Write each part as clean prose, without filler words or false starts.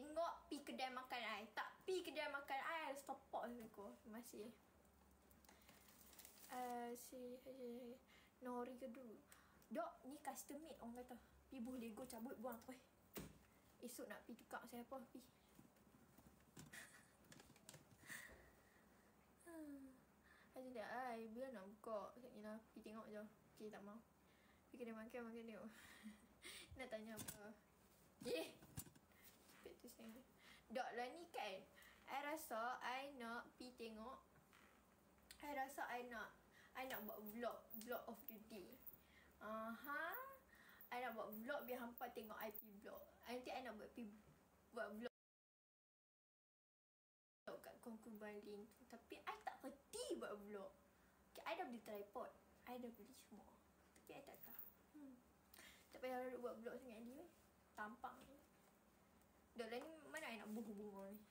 tengok pi kedai makan I. Tak pi kedai makan I, stop aku. Terima kasih. Nori ke dulu. Dok, ni custom made orang kata. Pi buh Lego cabut buang. Oi. Esok nak pi tukar saya apa pi. Macam dia, bila nak buka? Sekejap pi tengok je. Okay, tak mau. Pi kedai makan tengok. Nak tanya apa? Cepet tu saya. Dok lah ni kan. I rasa I nak pi tengok. I rasa I nak buat vlog of the day. I nak buat vlog biar hampa tengok I pi vlog. Nanti I nak buat vlog kat Kongkong Baling tu. Tapi I tak kerti buat vlog. Okay, I dah beli tripod. I dah beli semua. Tapi I tak tahu. Tak payah buat vlog sangat ni. Tampang ni. Dah lah ni mana I nak buh bunga ni.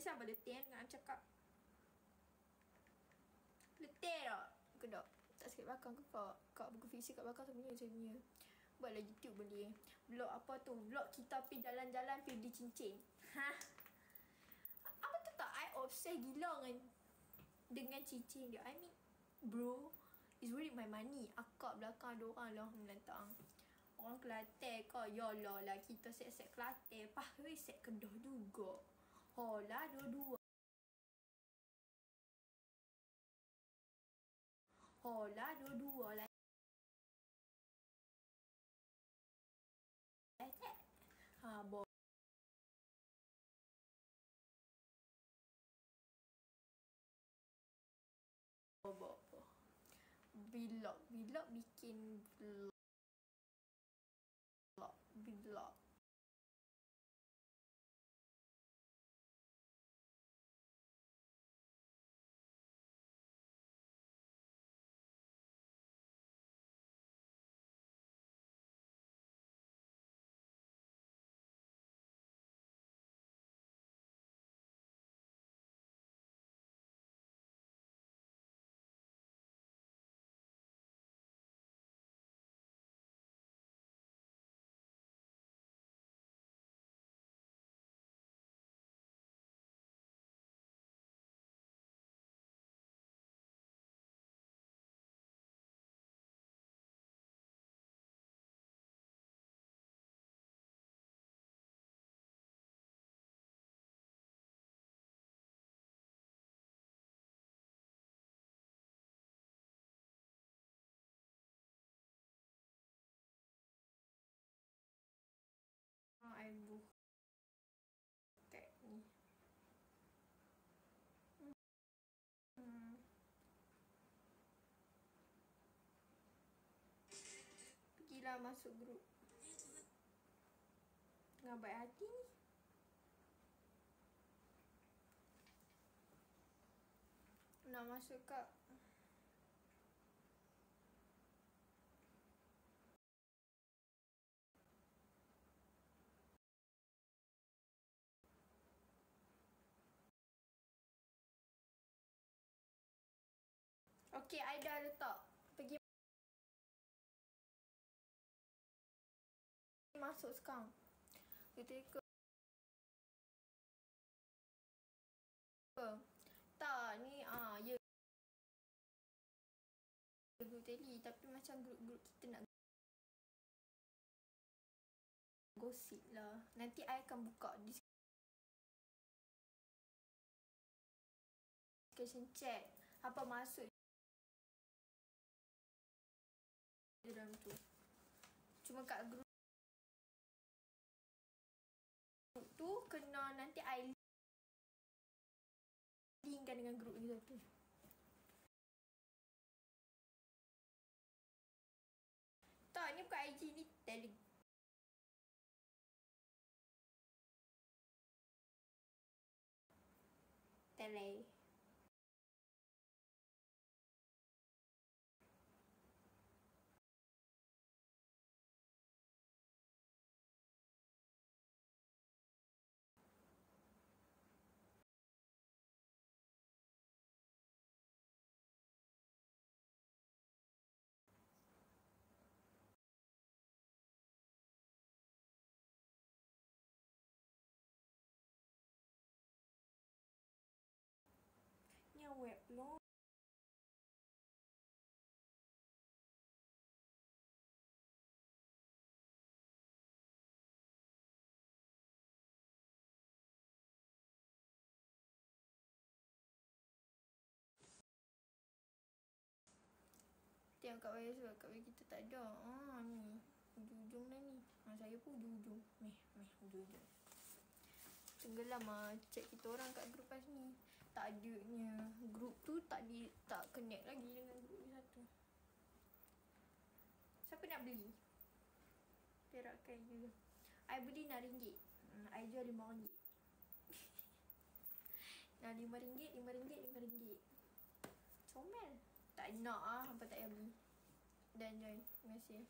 Siapa letih dengan I cakap? Letih tak? Ke tak? Tak sikit belakang ke kak? Kak buku fiksi kat belakang tu punya saya punya. Buatlah YouTube boleh. Vlog apa tu? Vlog kita pergi jalan-jalan pergi beli cincin. Apa tu tak? I obsessed gila dengan cincin dia. I mean, bro, it's worth my money. Akak belakang ada orang lah melantang. Orang Kelantan ke? Yalah lah kita set Kelantan. Weh set Kedah juga. Lah dua-dua. Lah dua-dua lah. Bo. Vlog bikin vlog. I buka ni. Pergilah masuk grup. Tengah baik hati ni. Nak masuk kak. Okay, I dah letak. Pergi masuk sekarang. Kita tak ni ya. Grup teli tapi macam grup kita nak gosip lah. Nanti I akan buka discussion chat. Apa masuk dalam tu. Cuma kat grup tu kena nanti I linkkan dengan grup ni satu. Tak, ni bukan IG, ni Tele. web pula. Tengok kat bawah sebab kat bawah kita tak ada. Ni. Ujung-ujung dah ni. Saya pun ujung-ujung. Ujung-ujung. Tenggelam chat kita orang kat grup pas ni. Tak adanya. Grup tu tak connect lagi dengan grup ni satu. Siapa nak beli? Perakkan je. I beli RM6. I jual RM5. Nah, RM5. Comel. Tak nak hampa tak payah beli. Dan join. Terima kasih.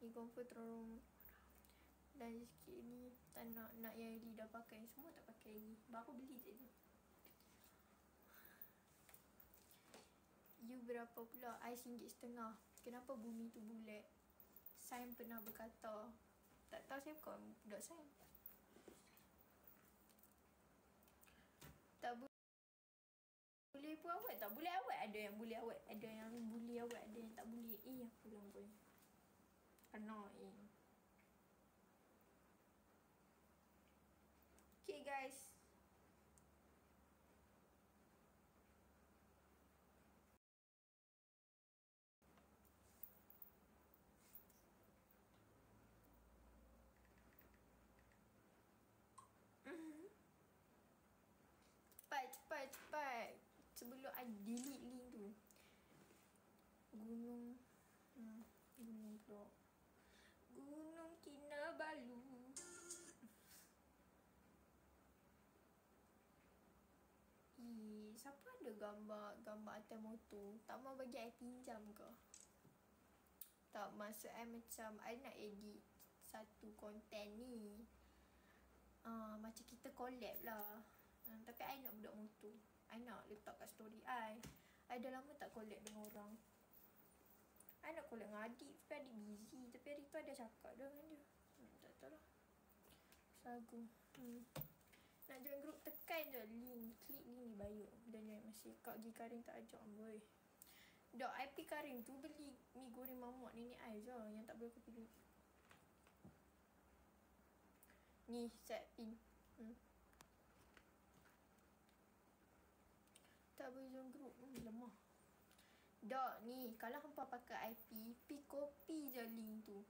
Ni confirm terlalu. Dan sikit ni tak nak yang Eli dah pakai. Semua tak pakai lagi. Baru beli tadi. You berapa pula? I RM1.50. Kenapa bumi tu bulat? Sain pernah berkata. Tak tahu saya bukan budak sain. Tak boleh pun awet. Tak boleh awet. Ada yang boleh awet. Ada yang boleh awet. Ada yang tak boleh. Aku bilang pun. Kena Okay guys. Cepat. Sebelum I delete link tu. Gunung pula. Gunung Kinabalu. Siapa ada gambar atas motor? Tak mau bagi I pinjam ke? Tak, maksud I macam I nak edit satu konten ni. Macam kita collab lah. Tapi I nak budak motor. I nak letak kat story I. I dah lama tak collab dengan orang. I nak collab dengan adik tapi adik busy. Tapi hari tu ada cakap dengan dia. Tak tahu lah. Sagu. Nak join group tekan je link. Klik link ni bio. Dan join masih. Kak Gi Karim tak ajak boy. Dok, I pergi Karim tu beli mi goreng mamak nenek I je. Yang tak boleh aku pilih. Ni set pin. Tak boleh join group. Lemah. Dok, ni kalau hampa pakai IP, pi copy je link tu.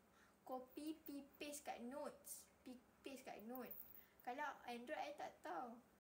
Copy, pi paste kat notes. Pi paste kat note. Kalau Android I tak tahu.